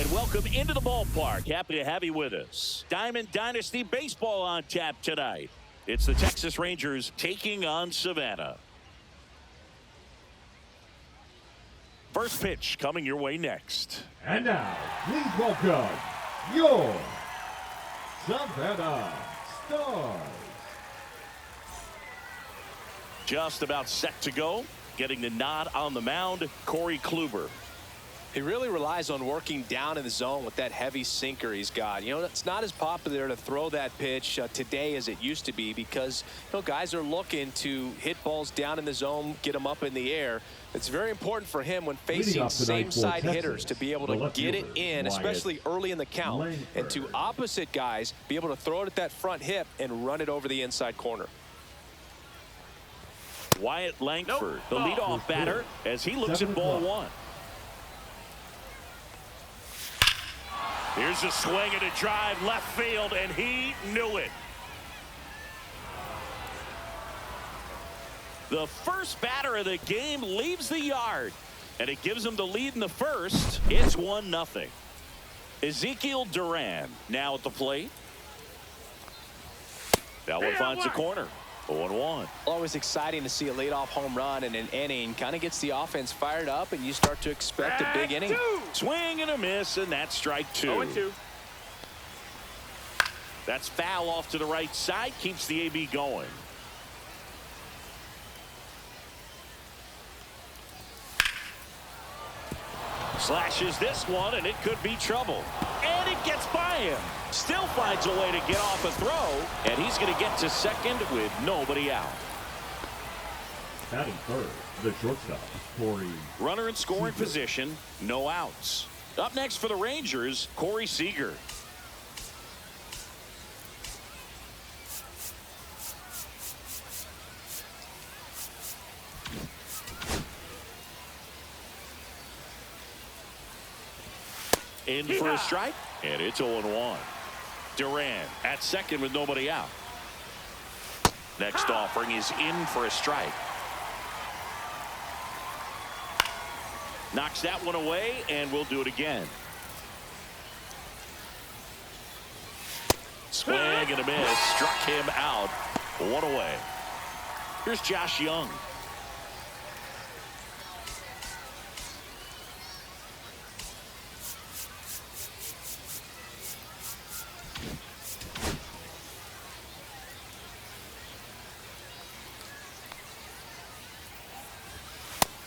And welcome into the ballpark. Happy to have you with us. Diamond Dynasty Baseball on tap tonight. It's the Texas Rangers taking on Savannah. First pitch coming your way next. And now, please welcome your Savannah Stars. Just about set to go. Getting the nod on the mound, Corey Kluber. He really relies on working down in the zone with that heavy sinker he's got. You know, it's not as popular to throw that pitch today as it used to be because, you know, guys are looking to hit balls down in the zone, get them up in the air. It's very important for him when facing same-side hitters to be able to get it in, especially early in the count, and to opposite guys be able to throw it at that front hip and run it over the inside corner. Wyatt Langford, the leadoff batter, as he looks at ball one. Here's a swing and a drive left field, and he knew it. The first batter of the game leaves the yard, and it gives him the lead in the first. It's 1-0. Ezekiel Duran now at the plate. That one finds the corner. 0-1. Always exciting to see a leadoff home run in an inning. Kind of gets the offense fired up, and you start to expect a big inning. Swing and a miss, and that's strike two. 0-2. That's foul off to the right side. Keeps the AB going. Slashes this one, and it could be trouble. And it gets by him. Still finds a way to get off a throw, and he's going to get to second with nobody out. Batting third, the shortstop, Corey. Runner in scoring position, no outs. Up next for the Rangers, Corey Seager. In for a strike, and it's 0-1. Duran at second with nobody out. Next offering is in for a strike. Knocks that one away, and we'll do it again. Swing and a miss. Struck him out. One away. Here's Josh Young.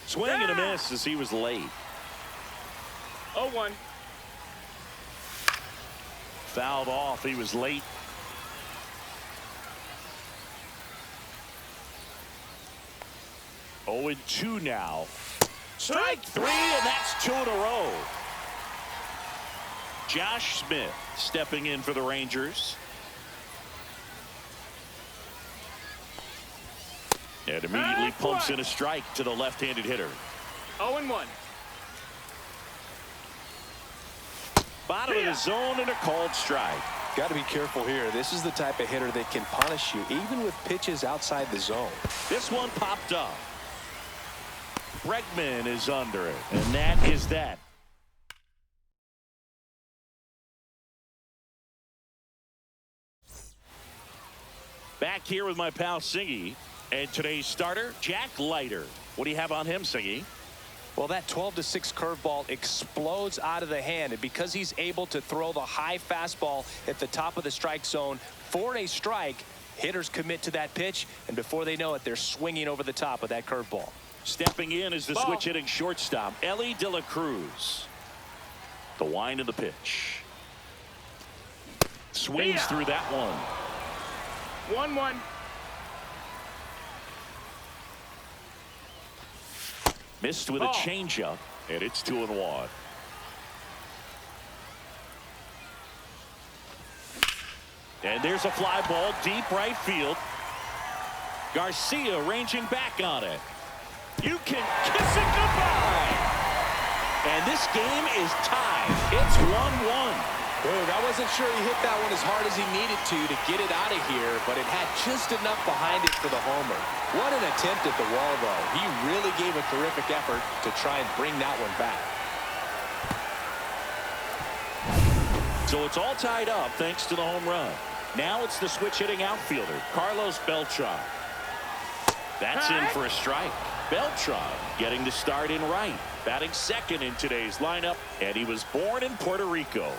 Swing and a miss as he was late. 0-1. Fouled off. He was late. Oh, and 2 now. Strike 3, and that's 2 in a row. Josh Smith stepping in for the Rangers. And immediately pumps in a strike to the left-handed hitter. 0-1. Bottom of the zone and a called strike. Got to be careful here. This is the type of hitter that can punish you even with pitches outside the zone. This one popped up. Bregman is under it, and that is that. Back here with my pal Singy. And today's starter, Jack Leiter. What do you have on him, Singy? Well, that 12-6 curveball explodes out of the hand, and because he's able to throw the high fastball at the top of the strike zone for a strike, hitters commit to that pitch, and before they know it, they're swinging over the top of that curveball. Stepping in is the switch hitting shortstop, Ellie De La Cruz. The wind of the pitch. Swings through that one. 1-1. Missed with a changeup, and it's 2-1. And there's a fly ball deep right field. Garcia ranging back on it. You can kiss it goodbye. And this game is tied. It's 1-1. I wasn't sure he hit that one as hard as he needed to get it out of here, but it had just enough behind it for the homer. What an attempt at the wall, though. He really gave a terrific effort to try and bring that one back. So it's all tied up thanks to the home run. Now it's the switch hitting outfielder, Carlos Beltran. That's in for a strike. Beltran getting the start in right, batting second in today's lineup, and he was born in Puerto Rico.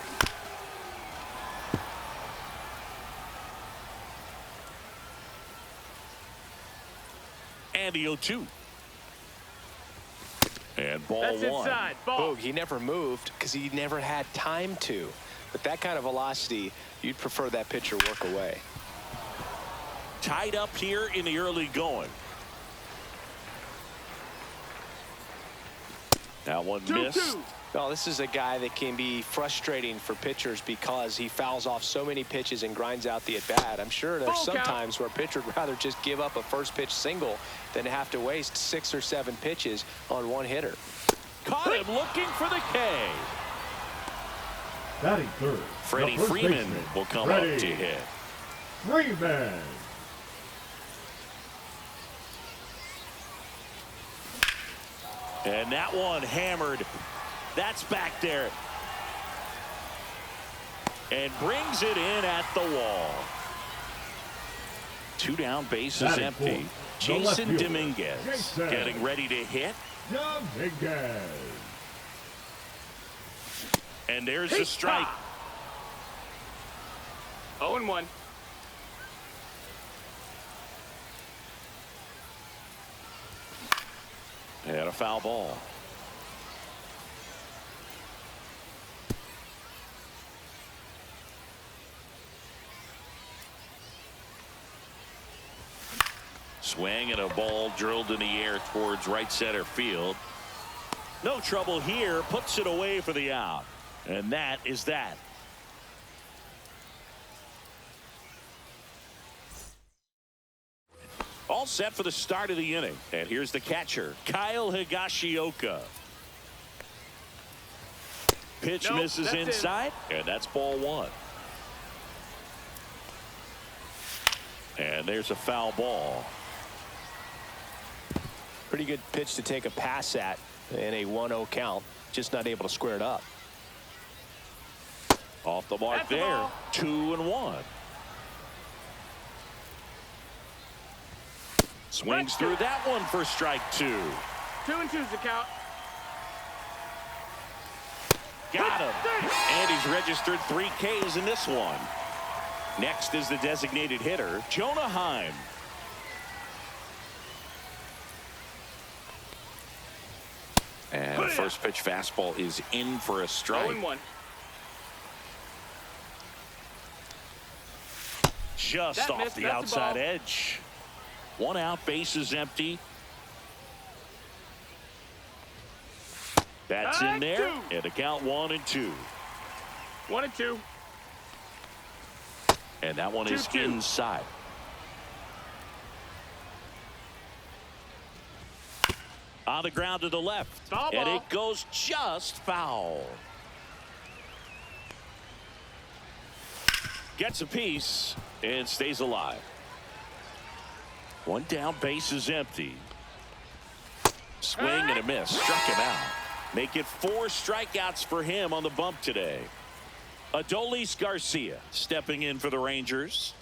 And the 0-2. And ball That's one. inside. Ball. Oh, he never moved because he never had time to. With that kind of velocity, you'd prefer that pitcher work away. Tied up here in the early going. That one missed. Well, this is a guy that can be frustrating for pitchers because he fouls off so many pitches and grinds out the at-bat. I'm sure there's some times where a pitcher would rather just give up a first pitch single than have to waste 6 or 7 pitches on one hitter. Caught him looking for the K. Batting third, Freddie the first Freeman baseman, will come Freddie up to hit. Freeman. And that one hammered. That's back there. And brings it in at the wall. 2 down, bases Batting empty. fourth, Jason the left fielder, Dominguez Jason getting ready to hit. Dominguez. And there's a strike. 0-1. And a foul ball. Swing and a ball drilled in the air towards right center field. No trouble here. Puts it away for the out. And that is that. All set for the start of the inning. And here's the catcher, Kyle Higashioka. Pitch misses inside, and that's ball 1. And there's a foul ball. Pretty good pitch to take a pass at in a 1-0 count. Just not able to square it up. Off the mark That's the there. ball. 2-1. Swings through that one for strike 2. 2-2's the count. Got him. And he's registered 3 Ks in this one. Next is the designated hitter, Jonah Heim. And the first pitch fastball is in for a strike. 0-1. Just That off missed. the That's a outside ball. edge. 1 out, bases empty. That's in there. 2. And a count 1-2. 1-2. And that one is 2-2. inside. On the ground to the left. Foul And ball. it goes just foul. Gets a piece and stays alive. 1 down, bases empty. Swing and a miss. Struck him out. Make it 4 strikeouts for him on the bump today. Adolis Garcia stepping in for the Rangers.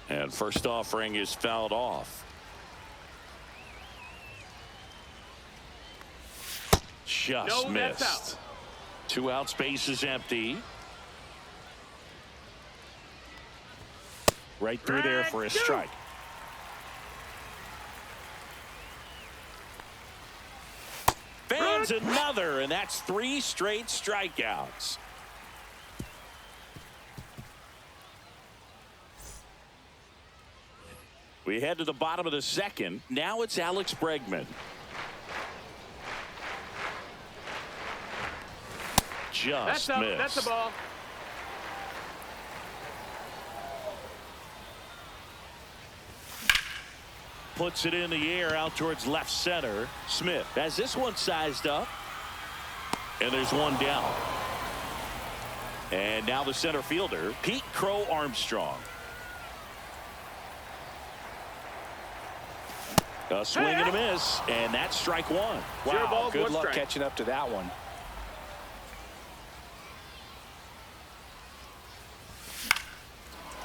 And first offering is fouled off. Just No, that's missed. out. 2 outs, bases empty. Right through there for a strike. Fans another, and that's 3 straight strikeouts. We head to the bottom of the second. Now it's Alex Bregman. Just missed. That's the ball. Puts it in the air out towards left center. Smith has this one sized up. And there's 1 down. And now the center fielder, Pete Crow Armstrong. A swing and a miss, and that's strike 1. Zero Wow, balls, good 1 luck strike. catching up to that one.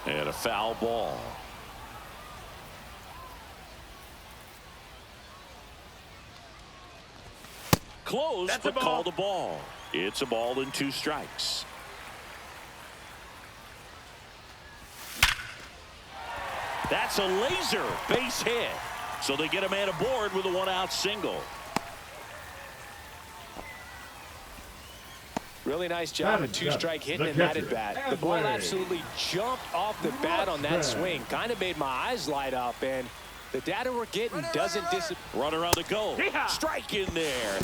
And a foul ball. Close, That's but a ball. called a ball. It's a ball and 2 strikes. That's a laser base hit. So they get a man aboard with a 1-out single. Really nice job, a 2-strike hitting in that at bat. The ball absolutely jumped off the bat on that swing. Kind of made my eyes light up, and the data we're getting doesn't disappoint. Runner on the go. Strike in there.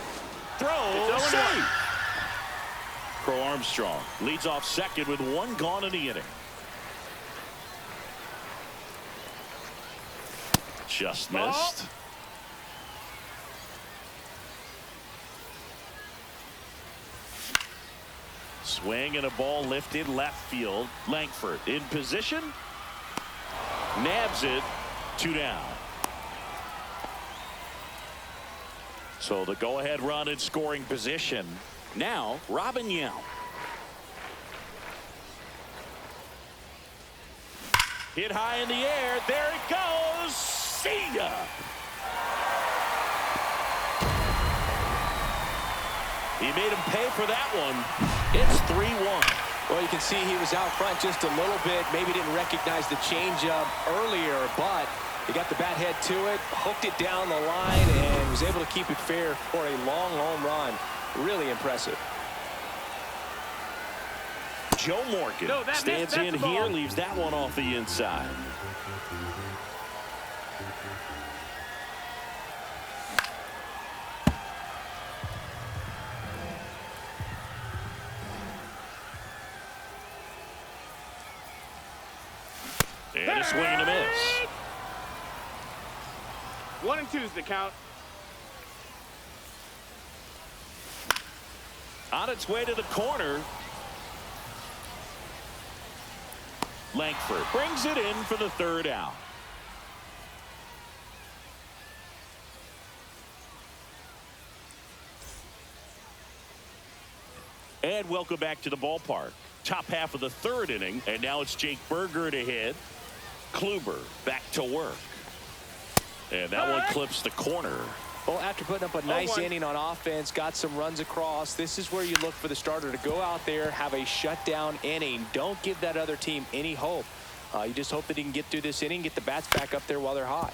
Throw. It's Safe. Crow Armstrong leads off second with 1 gone in the inning. Just missed. Swing and a ball lifted left field. Langford in position. Nabs it. 2 down. So the go-ahead run in scoring position. Now Robin Yount. Hit high in the air. There it goes. See ya. He made him pay for that one. It's 3-1. Well, you can see he was out front just a little bit. Maybe didn't recognize the changeup earlier, but he got the bat head to it, hooked it down the line, and was able to keep it fair for a long home run. Really impressive. Joe Morgan stands in here, leaves that one off the inside. And a swing and a miss. 1 and 2's the count. On its way to the corner. Langford brings it in for the 3rd out. And welcome back to the ballpark. Top half of the 3rd inning, and now it's Jake Berger to hit. Kluber back to work. And that one clips the corner. Well, after putting up a nice inning on offense, got some runs across, this is where you look for the starter to go out there, have a shutdown inning. Don't give that other team any hope. You just hope that he can get through this inning, get the bats back up there while they're hot.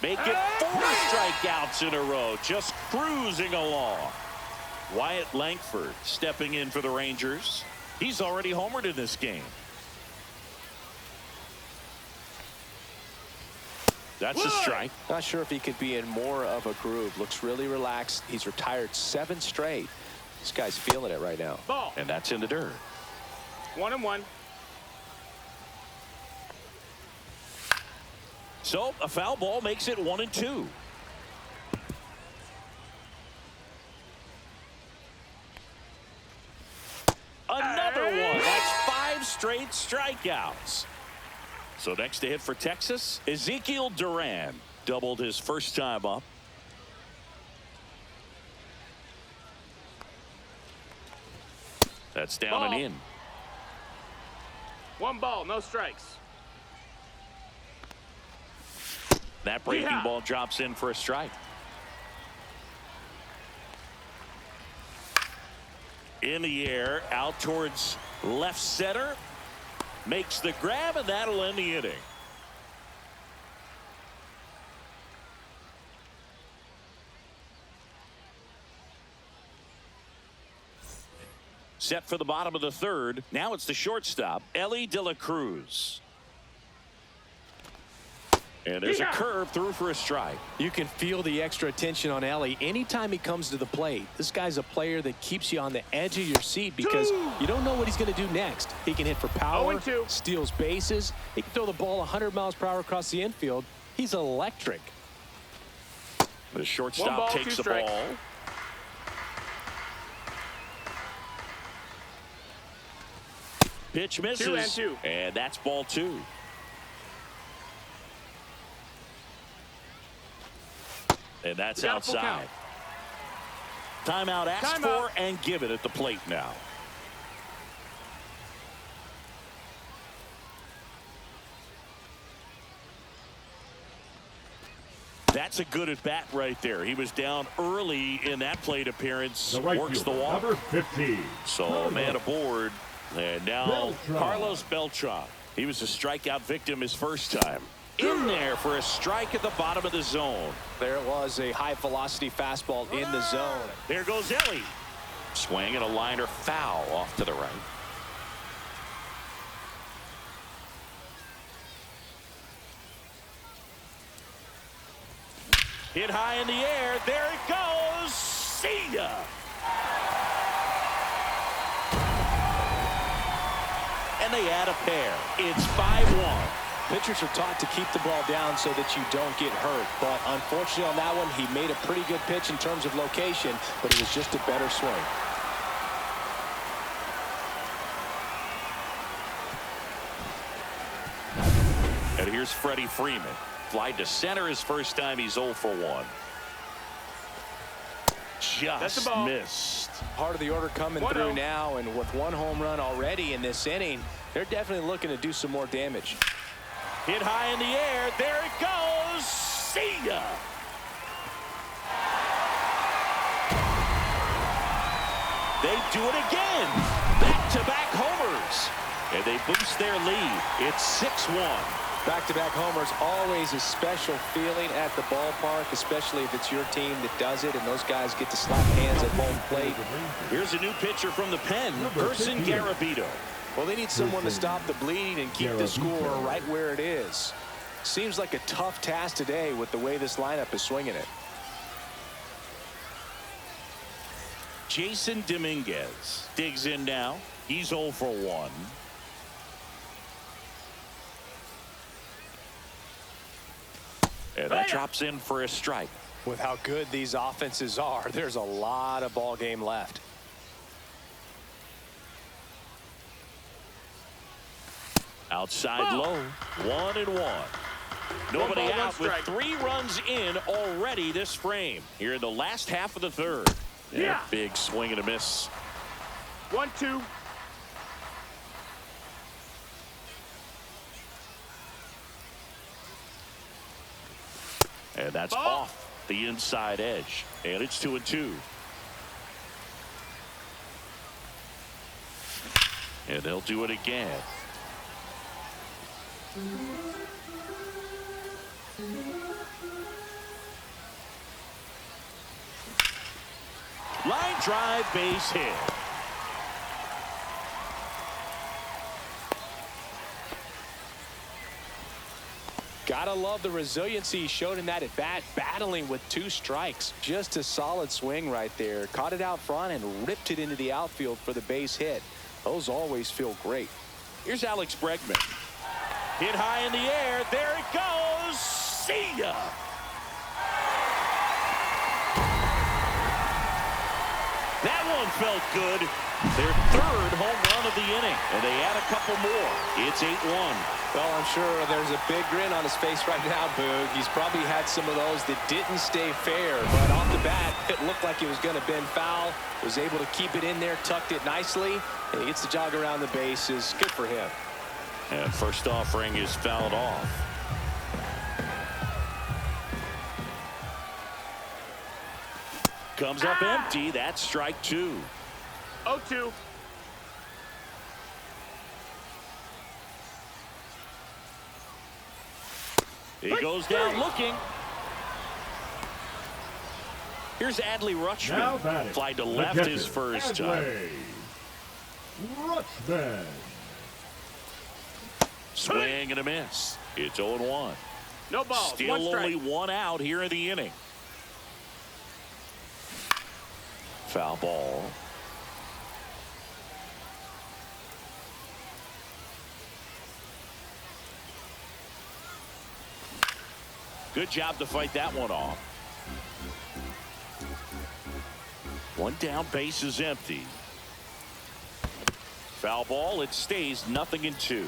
Make it 4 strikeouts in a row, just cruising along. Wyatt Langford stepping in for the Rangers. He's already homered in this game. That's a strike. Not sure if he could be in more of a groove. Looks really relaxed. He's retired 7 straight. This guy's feeling it right now. Ball. And that's in the dirt. 1 and 1. So a foul ball makes it 1 and 2. Another one. That's 5 straight strikeouts. So next to hit for Texas, Ezekiel Duran doubled his first time up. That's down and in. 1 ball, no strikes. That breaking ball drops in for a strike. In the air, out towards left center. Makes the grab, and that'll end the inning. Set for the bottom of the 3rd. Now it's the shortstop, Ellie De La Cruz. And there's a curve through for a strike. You can feel the extra attention on Ellie anytime he comes to the plate. This guy's a player that keeps you on the edge of your seat because you don't know what he's going to do next. He can hit for power, steals bases. He can throw the ball 100 miles per hour across the infield. He's electric. The shortstop takes the ball. Pitch misses. 2 and 2. And that's ball 2. And that's outside. Timeout asked for and given at the plate now. That's a good at bat right there. He was down early in that plate appearance. Works the walk. Number 15. So man aboard. And now Beltran. Carlos Beltran. He was a strikeout victim his first time. In there for a strike at the bottom of the zone. There it was, a high velocity fastball in the zone. There goes Ellie. Swing and a liner foul off to the right. Hit high in the air. There it goes. See ya. And they add a pair. It's 5-1. Pitchers are taught to keep the ball down so that you don't get hurt. But unfortunately on that one, he made a pretty good pitch in terms of location, but it was just a better swing. And here's Freddie Freeman. Fly to center his first time. He's 0 for 1. Just missed. Part of the order coming through now, and with one home run already in this inning, they're definitely looking to do some more damage. Hit high in the air. There it goes. See ya. They do it again. Back-to-back homers. And they boost their lead. It's 6-1. Back-to-back homers, always a special feeling at the ballpark, especially if it's your team that does it and those guys get to slap hands at home plate. Here's a new pitcher from the pen, Gerson Garabito. Well, they need someone to stop the bleeding and keep the score right where it is. Seems like a tough task today with the way this lineup is swinging it. Jason Dominguez digs in now. He's 0 for 1. And that drops in for a strike. With how good these offenses are, there's a lot of ball game left. Outside low, 1-1. Nobody out with 3 runs in already this frame. Here in the last half of the third. Yeah. Big swing and a miss. 1-2. And that's off the inside edge. And it's 2-2. And they'll do it again. Line drive, base hit. Gotta love the resiliency he showed in that at bat, battling with 2 strikes. Just a solid swing right there. Caught it out front and ripped it into the outfield for the base hit. Those always feel great. Here's Alex Bregman. Hit high in the air. There it goes. See ya. That one felt good. Their 3rd home run of the inning. And they add a couple more. It's 8-1. Well, I'm sure there's a big grin on his face right now, Boog. He's probably had some of those that didn't stay fair, but off the bat, it looked like it was going to bend foul. Was able to keep it in there, tucked it nicely, and he gets the jog around the bases. Good for him. And first offering is fouled off. Comes up empty. That's strike 2. 0-2. He goes down looking. Here's Adley Rutschman. Fly to left his first time. Rutschman. Swing and a miss. It's 0-1. No balls. Still only 1 out here in the inning. Foul ball. Good job to fight that one off. 1 down, base is empty. Foul ball, it stays 0-2.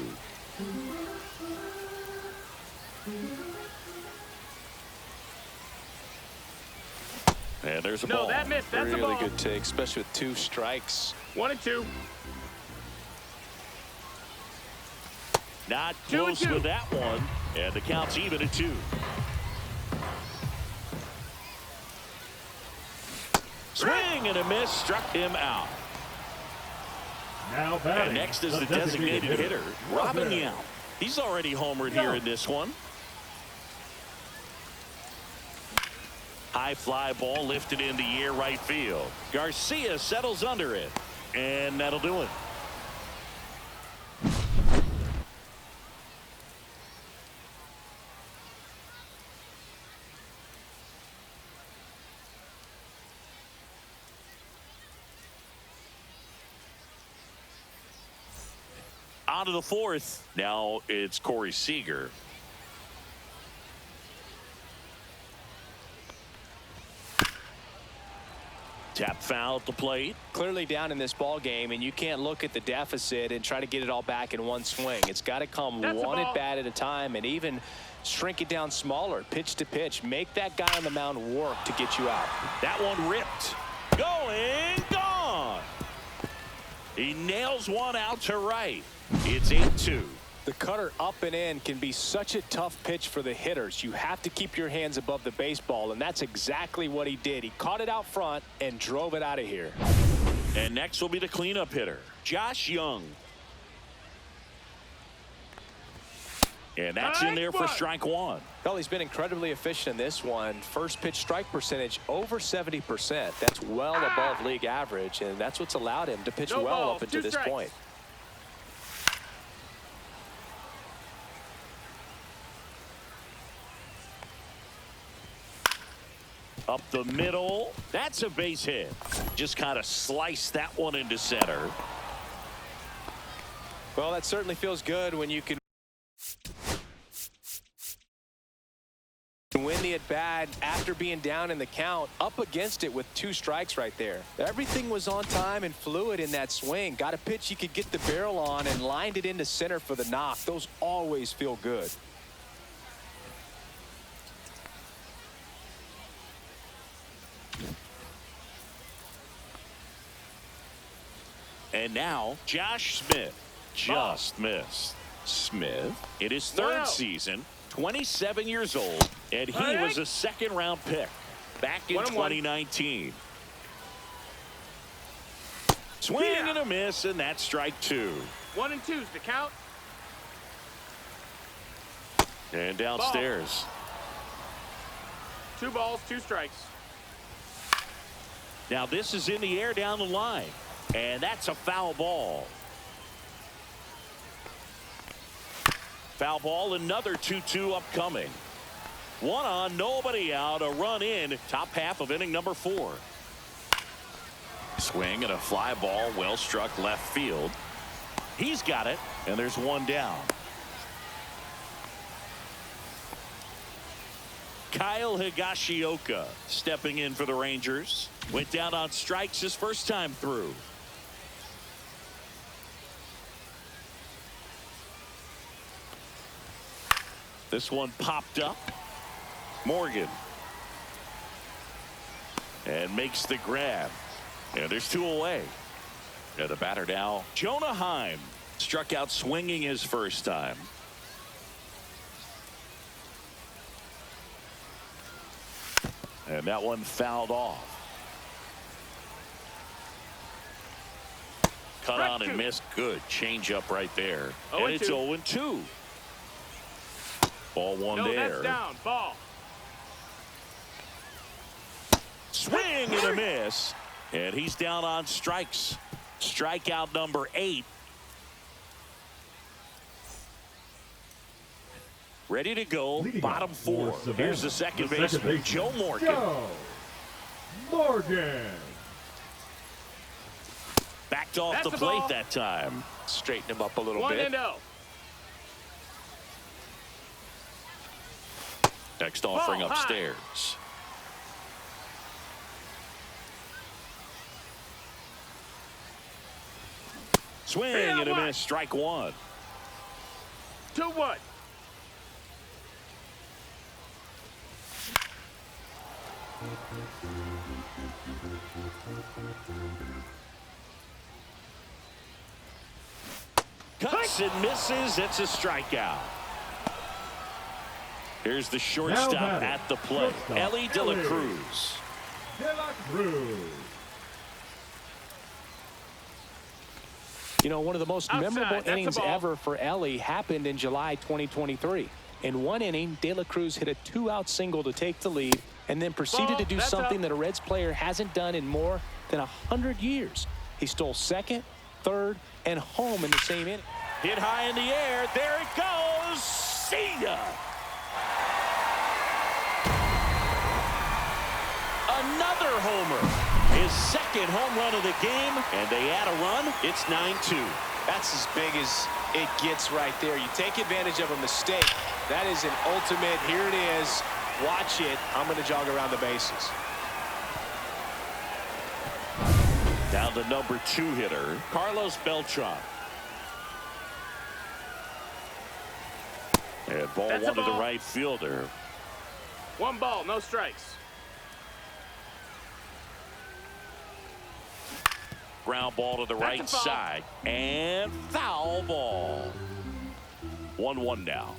And there's a No, ball. that missed. That's a Really ball. good take, especially with 2 strikes. 1-2. Not 2-2. close with that one. And the count's even at 2. Swing and a miss, struck him out. Now batting. And next is the designated hitter, Robin Yount. He's already homered here in this one. High fly ball lifted in the air right field. Garcia settles under it, and that'll do it. On to the 4th. Now it's Corey Seager. Tap foul at the plate. Clearly down in this ball game, and you can't look at the deficit and try to get it all back in one swing. It's got to come one at bat at a time, and even shrink it down smaller, pitch to pitch. Make that guy on the mound work to get you out. That one ripped. Going, gone. He nails one out to right. It's 8-2. The cutter up and in can be such a tough pitch for the hitters. You have to keep your hands above the baseball, and that's exactly what he did. He caught it out front and drove it out of here. And next will be the cleanup hitter, Josh Young. And that's in there for strike 1. Well, he's been incredibly efficient in this one. First pitch strike percentage over 70%. That's well above league average, and that's what's allowed him to pitch No well balls, up until 2 this strikes. point. Up the middle. That's a base hit. Just kind of sliced that one into center. Well, that certainly feels good when you can win the at-bat after being down in the count, up against it with 2 strikes right there. Everything was on time and fluid in that swing. Got a pitch you could get the barrel on and lined it into center for the knock. Those always feel good. And now Josh Smith just missed. Smith in his 3rd season, 27 years old, and he was a 2nd-round pick back in 2019. Swing and a miss, and that's strike 2. 1-2's the count. And downstairs. 2 balls, 2 strikes. Now this is in the air down the line. And that's a foul ball. Foul ball, another 2-2 upcoming. 1 on, nobody out, a run in, top half of inning number 4. Swing and a fly ball, well struck left field. He's got it, and there's 1 down. Kyle Higashioka stepping in for the Rangers. Went down on strikes his first time through. This one popped up. Morgan. And makes the grab. And there's 2 away. And the batter now, Jonah Heim. Struck out swinging his first time. And that one fouled off. Cut on and missed. Good change up right there. And it's 0-2. Ball 1 there. That's down. Ball. Swing and a miss. And he's down on strikes. Strikeout number 8. Ready to go. Leading Bottom off 4. for Here's the second baseman, Joe Morgan. Joe Morgan. Backed off That's the the plate ball. that time. Straighten him up a little 1-0. bit. Next offering Ball high. upstairs. Swing and a miss. Strike 1. 2-1. Cuts and misses. It's a strikeout. Here's the shortstop at the plate, Ellie De La Cruz. De La Cruz. You know, one of the most memorable innings ever for Ellie happened in July 2023. In one inning, De La Cruz hit a 2-out single to take the lead and then proceeded to do something that a Reds player hasn't done in more than 100 years. He stole second, third, and home in the same inning. Hit high in the air. There it goes. See ya. Another homer. His second home run of the game, and they add a run. It's 9-2. That's as big as it gets right there. You take advantage of a mistake. That is an ultimate, here it is, watch it, I'm going to jog around the bases. Down the number 2 hitter, Carlos Beltran. And ball one to the right fielder. 1 ball, no strikes. Ground ball to the right side. And foul ball. 1-1 now.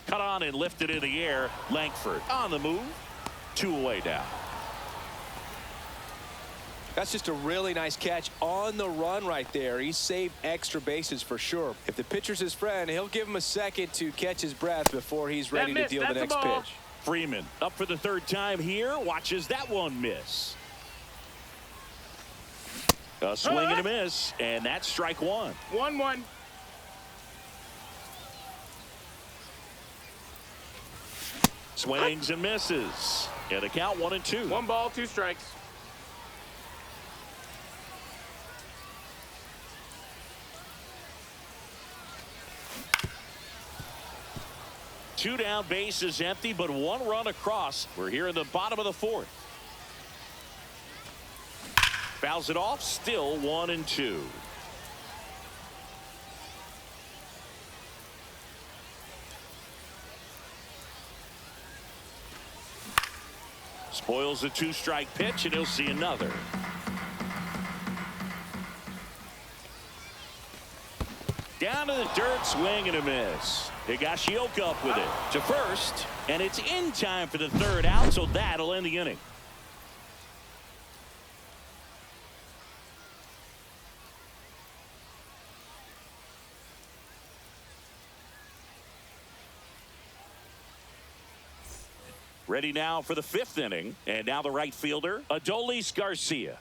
Cut on and lifted in the air. Langford on the move. 2 away now. That's just a really nice catch on the run right there. He saved extra bases for sure. If the pitcher's his friend, he'll give him a second to catch his breath before he's ready to deal the next pitch. Freeman up for the 3rd time here. Watches that one miss. A swing and a miss, and that's strike 1. 1-1. Swings and misses. And the count 1-2. 1 ball, 2 strikes. Two down, base is empty, but 1 run across. We're here in the bottom of the 4th. Fouls it off, still 1-2. Spoils a 2-strike pitch, and he'll see another. Down to the dirt, swing and a miss. Higashioka up with it to first, and it's in time for the 3rd out, so that'll end the inning. Ready now for the 5th inning, and now the right fielder, Adolis Garcia.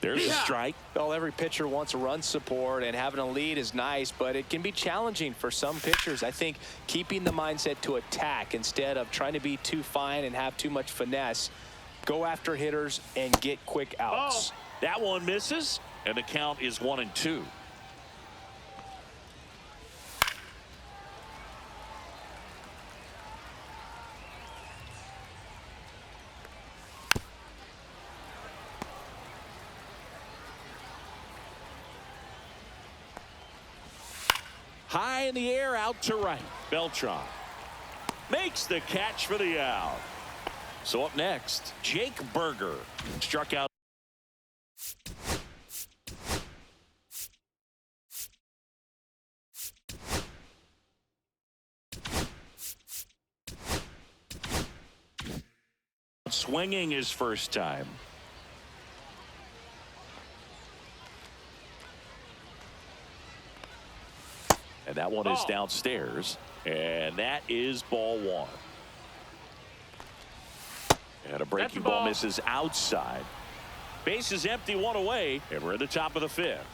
There's a strike. Well, every pitcher wants run support, and having a lead is nice, but it can be challenging for some pitchers. I think keeping the mindset to attack instead of trying to be too fine and have too much finesse. Go after hitters and get quick outs. That one misses, and the count is 1-2. High in the air, out to right. Beltran makes the catch for the out. So up next, Jake Berger struck out. Swinging his first time. And that one is downstairs. And that is ball 1. And a breaking ball misses outside. Base is empty, 1 away. And we're at the top of the 5th.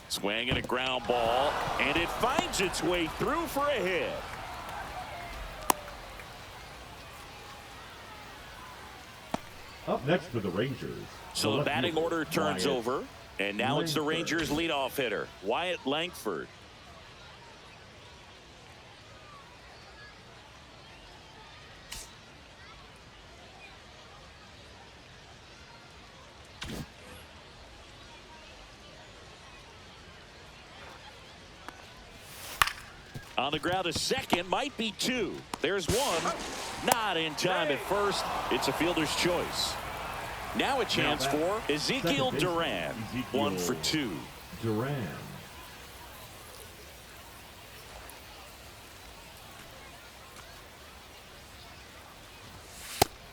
Swing and a ground ball. And it finds its way through for a hit. Up next for the Rangers. So the batting order turns over. And now it's the Rangers leadoff hitter, Wyatt Langford. On the ground, a second, might be two. There's one. Not in time at first. It's a fielder's choice. Now a chance for Ezekiel Duran. 1 for 2. Duran.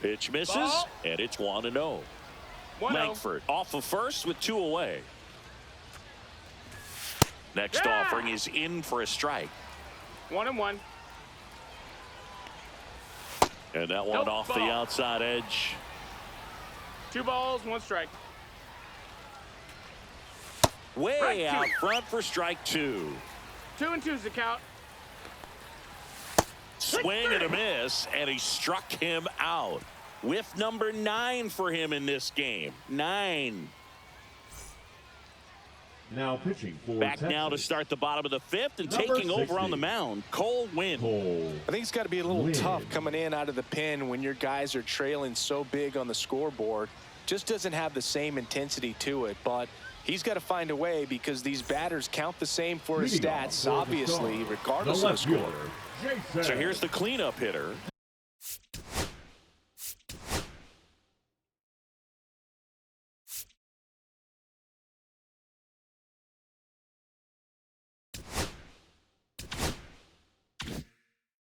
Pitch misses, and it's 1-0. Langford off of first with 2 away. Next offering is in for a strike. 1-1. And that one off the outside edge. 2 balls, 1 strike. Way out front for strike 2. 2-2's the count. Swing and a miss, and he struck him out. Whiff number 9 for him in this game. 9. Now pitching for Back Texas. now to start the bottom of the 5th and Number taking over 60. on the mound, Cole Winn. I think it's got to be a little tough coming in out of the pen when your guys are trailing so big on the scoreboard. Just doesn't have the same intensity to it, but he's got to find a way because these batters count the same for his Leading off stats, for the obviously, Stars, regardless the of the left score. fielder, Jason. So here's the cleanup hitter.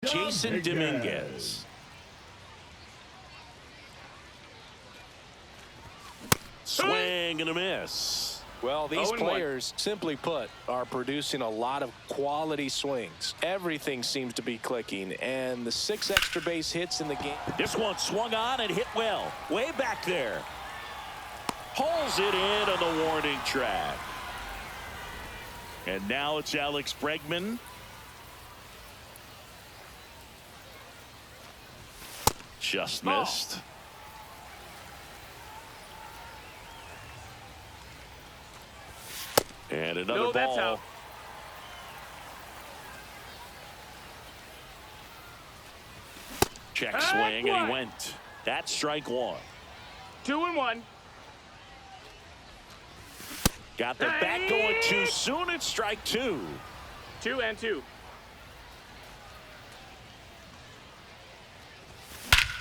Jason Dominguez. Swing and a miss. Well, these 0-1. players, simply put, are producing a lot of quality swings. Everything seems to be clicking, and the 6 extra base hits in the game. This one swung on and hit well. Way back there. Pulls it in on the warning track. And now it's Alex Bregman. Just missed. And another that's ball. out. Check swing, and he went. That's strike 1. 2-1. Got the bat going too soon. It's strike 2. 2-2.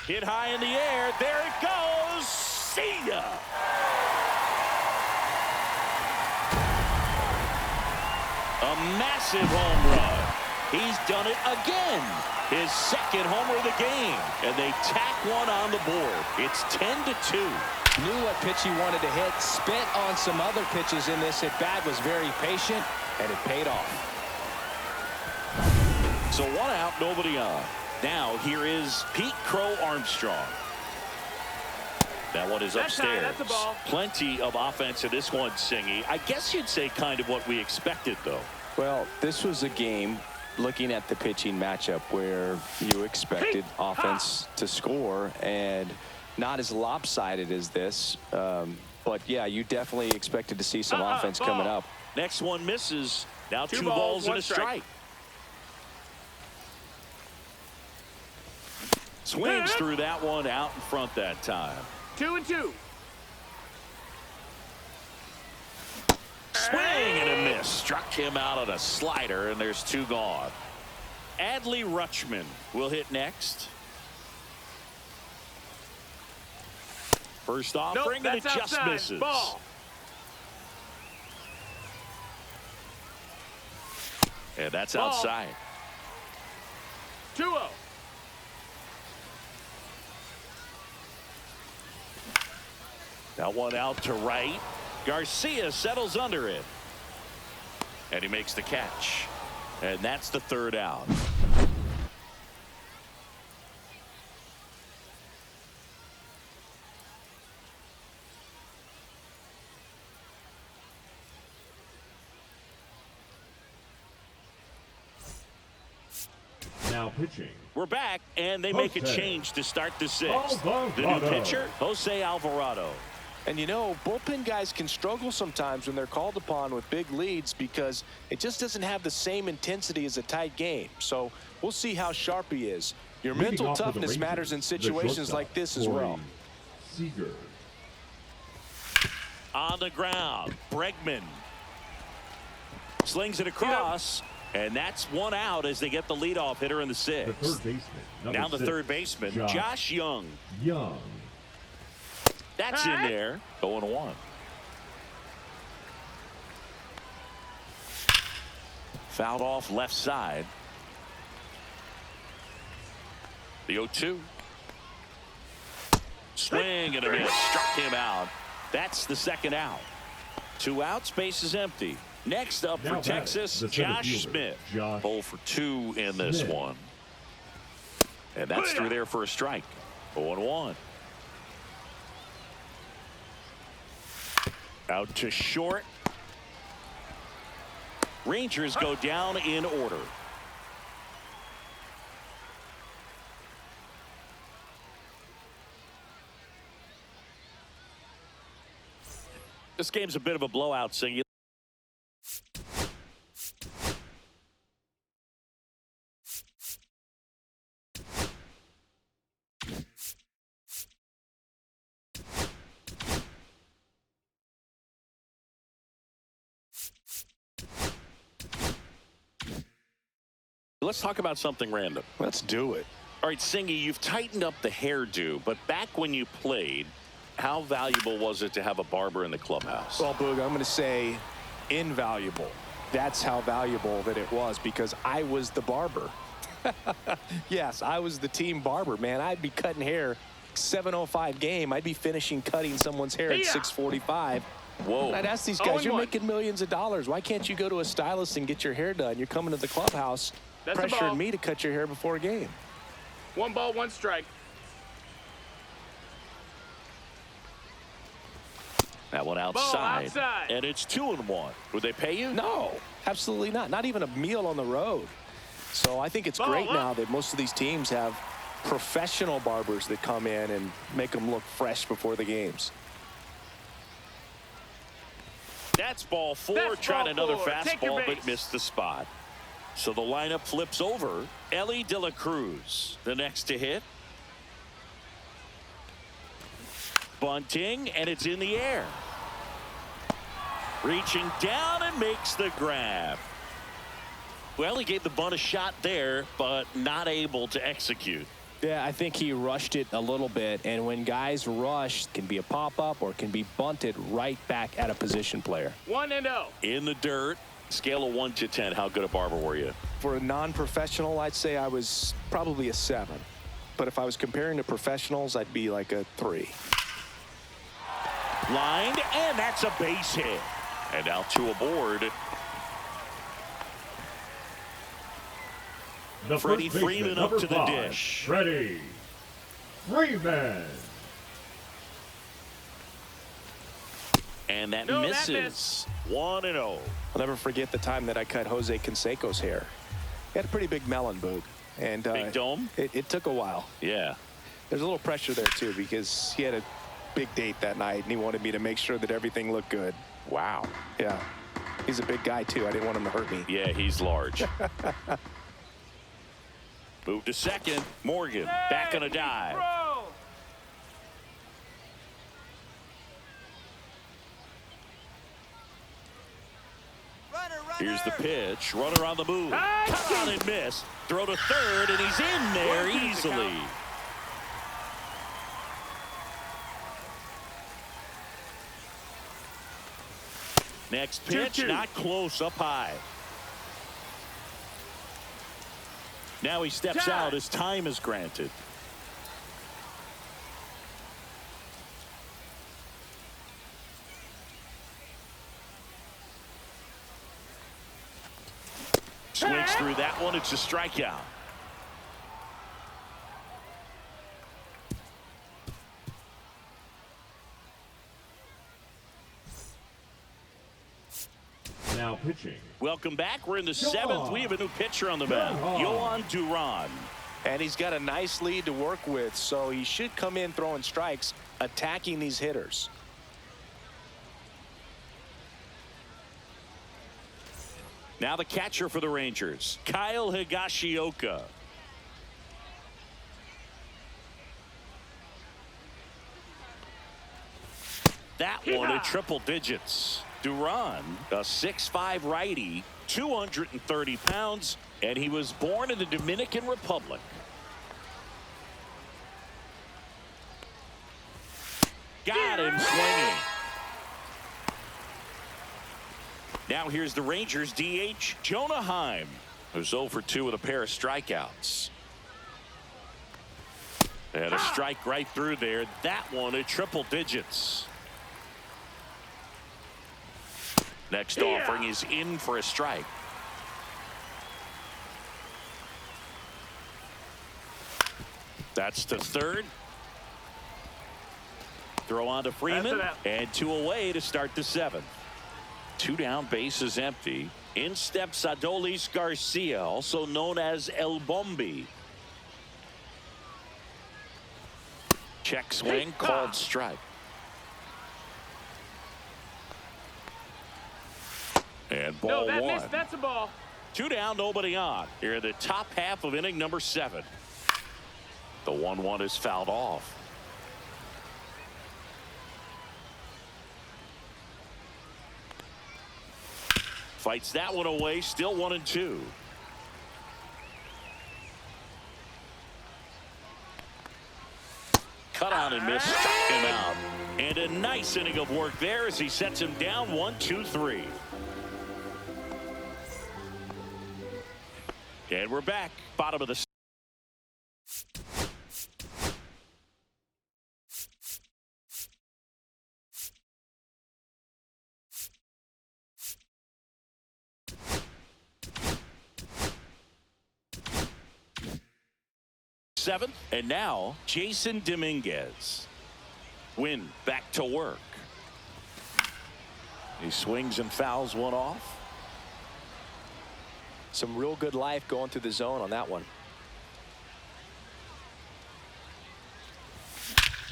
Hit high in the air. There it goes. See ya. A massive home run. He's done it again. His 2nd homer of the game. And they tack one on the board. It's 10-2. Knew what pitch he wanted to hit, spit on some other pitches in this at-bat, was very patient, and it paid off. So 1 out, nobody on. Now here is Pete Crow Armstrong. That one is That's high, upstairs. that's a ball. Plenty of offense in this one, Singy. I guess you'd say kind of what we expected, though. Well, this was a game, looking at the pitching matchup, where you expected offense to score, and not as lopsided as this. But, yeah, you definitely expected to see some offense coming up. Next one misses. Now 2 balls, balls and 1 a strike. Swings through that one out in front that time. 2-2. Swing and a miss. Struck him out on a slider, and there's 2 gone. Adley Rutschman will hit next. First offering, and it just outside. misses. Ball. And that's Ball. outside. 2-0. That one out to right. Garcia settles under it. And he makes the catch. And that's the 3rd out. Now pitching. We're back, and they make a Jose change to start the 6th. The new Alvarado. pitcher, Jose Alvarado. And, you know, bullpen guys can struggle sometimes when they're called upon with big leads because it just doesn't have the same intensity as a tight game. So we'll see how sharp he is. Your Leading mental off for the toughness Rangers, matters in the situations shortstop, like this as well. Seager. On the ground, Bregman slings it across. And that's one out as they get the leadoff hitter in the The sixth. third baseman. Now the 6, third baseman, Josh Young. Young. That's in there. 0-1. Fouled off left side. The 0-2. Swing and a miss. Struck him out. That's the second out. 2 outs. Base is empty. Next up for Texas, Josh Smith. 0 for 2 in this one. And that's through there for a strike. 0-1. Out to short. Rangers go down in order. This game's a bit of a blowout, Singy. Let's talk about something random. Let's do it. All right, Singy, you've tightened up the hairdo, but back when you played, how valuable was it to have a barber in the clubhouse? Well, Boog, I'm going to say invaluable. That's how valuable that it was because I was the barber. Yes, I was the team barber, man. I'd be cutting hair 7:05 game. I'd be finishing cutting someone's hair at 6:45. Whoa. And I'd ask these guys, you're making millions of dollars. Why can't you go to a stylist and get your hair done? You're coming to the clubhouse pressuring me to cut your hair before a game. 1 ball, 1 strike. That one outside. And it's 2-1. Would they pay you? No, absolutely not. Not even a meal on the road. So I think it's great now that most of these teams have professional barbers that come in and make them look fresh before the games. That's ball 4. Tried another fastball, but missed the spot. So the lineup flips over. Ellie De La Cruz, the next to hit. Bunting, and it's in the air. Reaching down and makes the grab. Well, he gave the bunt a shot there, but not able to execute. Yeah, I think he rushed it a little bit, and when guys rush, it can be a pop-up or it can be bunted right back at a position player. 1-0. In the dirt. Scale of 1 to 10, how good a barber were you? For a non-professional, I'd say I was probably a 7. But if I was comparing to professionals, I'd be like a 3. Lined, and that's a base hit. And now 2 aboard. Freddie Freeman up to the dish. Freddie Freeman. And that misses. 1-0. I'll never forget the time that I cut Jose Canseco's hair. He had a pretty big melon, Boog. And big dome? It took a while. Yeah. There's a little pressure there, too, because he had a big date that night, and he wanted me to make sure that everything looked good. Wow. Yeah. He's a big guy, too. I didn't want him to hurt me. Yeah, he's large. Move to second. Morgan back on a dive. Here's the pitch. Runner on the move. Cut on and miss. Throw to third, and he's in there easily. Next pitch, not close, up high. Now he steps out as time is granted. Swings through that one. It's a strikeout. Now pitching. Welcome back. We're in the 7th. We have a new pitcher on the mound, Yohan Duran. And he's got a nice lead to work with, so he should come in throwing strikes, attacking these hitters. Now the catcher for the Rangers, Kyle Higashioka. That one at triple digits. Duran, a 6'5" righty, 230 pounds, and he was born in the Dominican Republic. Got him swinging. Now here's the Rangers DH, Jonah Heim, who's 0 for 2 with a pair of strikeouts. And a strike right through there. That one at triple digits. Next offering is in for a strike. That's the third. Throw on to Freeman, and 2 away to start the 7th. 2 down, bases empty. In steps Adolis Garcia, also known as El Bombi. Check swing, called strike. And ball one. That's a ball. 2 down, nobody on. Here in the top half of inning number 7. The 1-1 is fouled off. Fights that one away, still 1-2. Cut on and miss, struck him out. And a nice inning of work there as he sets him down 1-2-3. And we're back, bottom of the seventh, and now Jason Dominguez. Win back to work. He swings and fouls one off. Some real good life going through the zone on that one.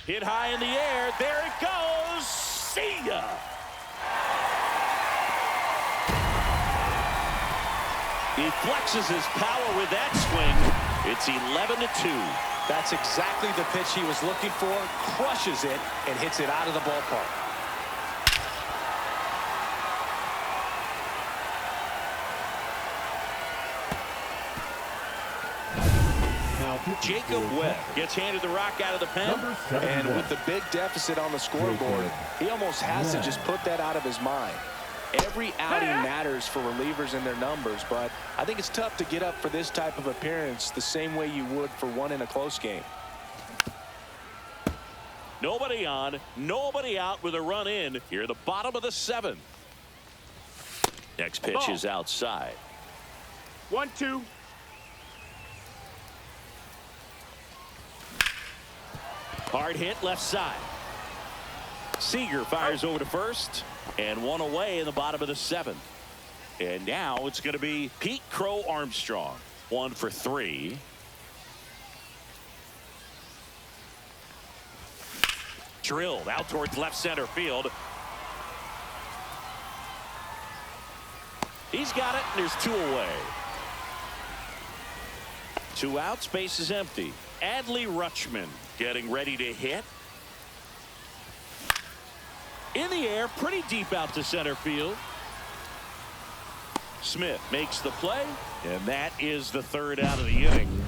Hit high in the air. There it goes. See ya. He flexes his power with that swing. It's 11-2. That's exactly the pitch he was looking for. Crushes it and hits it out of the ballpark. Jacob Webb gets handed the rock out of the pen. And with the big deficit on the scoreboard, he almost has to just put that out of his mind. Every outing matters for relievers and their numbers, but I think it's tough to get up for this type of appearance the same way you would for one in a close game. Nobody on, nobody out with a run in here at the bottom of the 7th. Next pitch is outside. 1-2. Hard hit left side. Seager fires over to first, and 1 away in the bottom of the 7th. And now it's going to be Pete Crow Armstrong. 1 for 3. Drilled out towards left center field. He's got it, and there's 2 away. 2 outs, base is empty. Adley Rutschman getting ready to hit. In the air, pretty deep out to center field. Smith makes the play, and that is the 3rd out of the inning.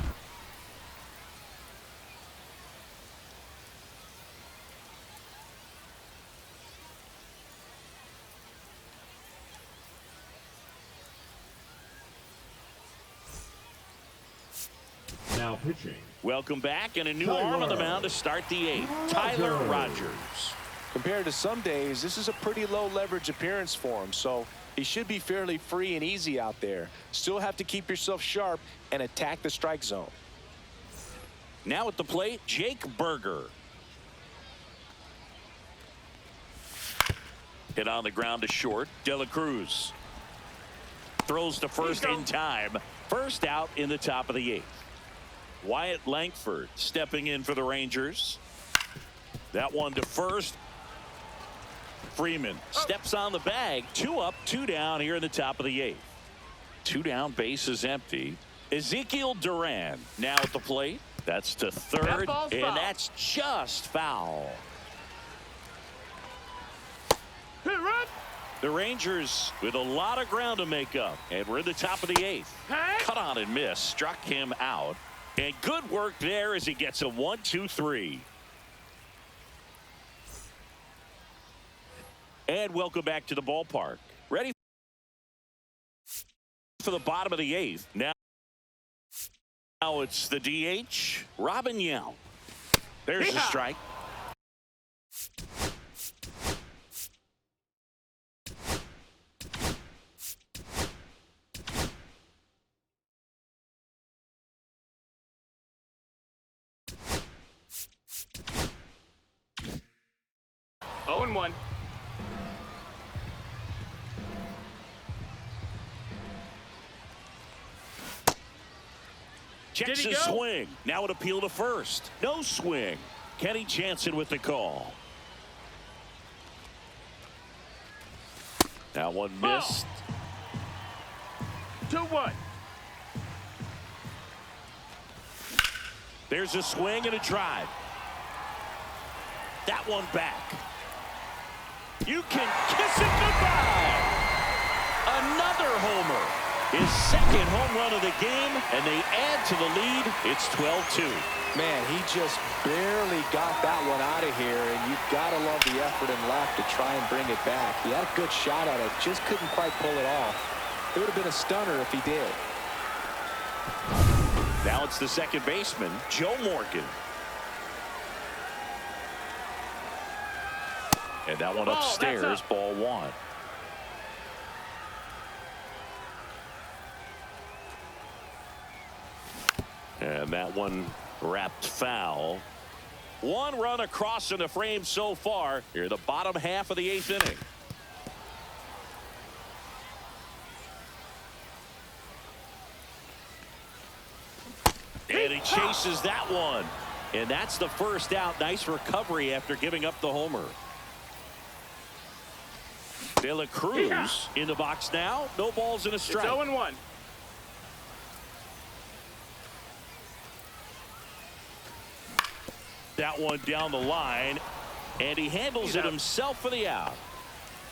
Now pitching. Welcome back, and a new arm on the mound to start the 8th. Tyler Rogers. Compared to some days, this is a pretty low leverage appearance for him, so he should be fairly free and easy out there. Still have to keep yourself sharp and attack the strike zone. Now at the plate, Jake Berger. Hit on the ground to short. De La Cruz throws to first in time. First out in the top of the 8th. Wyatt Langford stepping in for the Rangers. That one to first. Freeman steps on the bag. 2 up, 2 down here in the top of the 8th. 2 down, base is empty. Ezekiel Duran now at the plate. That's to third, and that's just foul. Run. The Rangers with a lot of ground to make up, and we're in the top of the 8th. Cut on and miss, struck him out, and good work there as he gets a 1-2-3. And welcome back to the ballpark. Ready for the bottom of the 8th. Now it's the DH, Robin Yount. There's the strike. Oh, and 1. Checks his swing. Now an appeal to first. No swing. Kenny Jansen with the call. That one missed. 2-1. There's a swing and a drive. That one back. You can kiss it goodbye. Another homer. His second home run of the game, and they add to the lead. It's 12-2. Man, he just barely got that one out of here, and you've got to love the effort and left to try and bring it back. He had a good shot at it, just couldn't quite pull it off. It would have been a stunner if he did. Now it's the second baseman, Joe Morgan. And that one upstairs, ball 1. And that one wrapped foul. 1 run across in the frame so far. Here, the bottom half of the 8th inning. And he chases that one. And that's the first out. Nice recovery after giving up the homer. De La Cruz in the box now. No balls and a strike. It's 0-1. That one down the line, and he handles it himself for the out.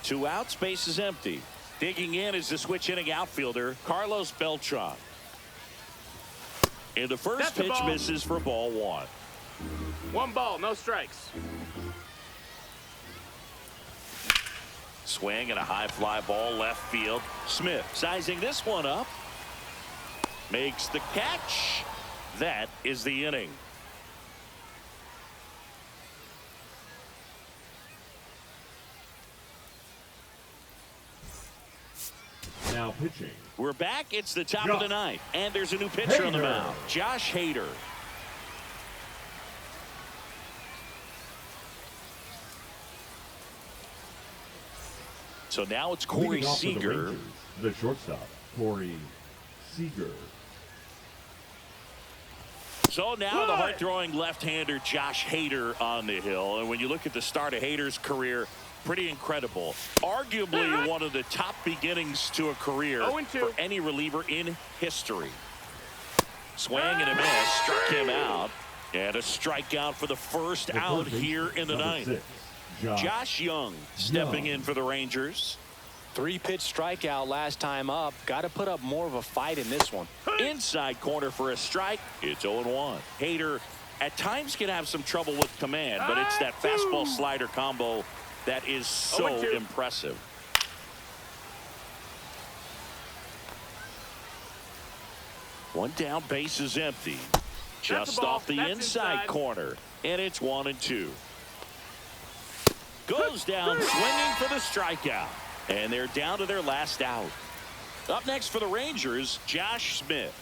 2 outs, base is empty. Digging in is the switch inning outfielder, Carlos Beltran. And the first pitch misses for ball 1. 1 ball, no strikes. Swing and a high fly ball left field. Smith sizing this one up. Makes the catch. That is the inning. Now pitching. We're back. It's the top of the 9th. And there's a new pitcher on the mound. Josh Hader. So now it's Corey Seager. The shortstop, Corey Seager. So now the hard-throwing left-hander Josh Hader on the hill. And when you look at the start of Hader's career, pretty incredible. Arguably one of the top beginnings to a career for any reliever in history. Swing and a miss. Struck him out. And a strikeout for the first out here in the 9th. Josh Young stepping in for the Rangers. 3-pitch strikeout last time up. Got to put up more of a fight in this one. Inside corner for a strike. It's 0-1. Hader at times can have some trouble with command, but it's that fastball slider combo that is so impressive. One down, base is empty. Just off the inside corner, and it's 1-2. Goes down swinging for the strikeout, and they're down to their last out. Up next for the Rangers, Josh Smith.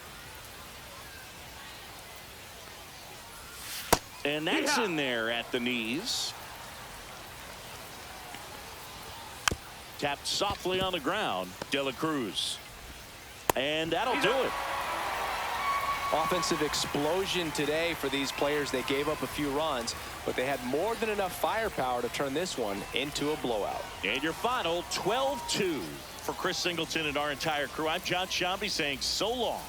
And that's in there at the knees. Tapped softly on the ground, De La Cruz. And that'll do it. Offensive explosion today for these players. They gave up a few runs, but they had more than enough firepower to turn this one into a blowout. And your final 12-2 for Chris Singleton and our entire crew. I'm John Shambi saying so long.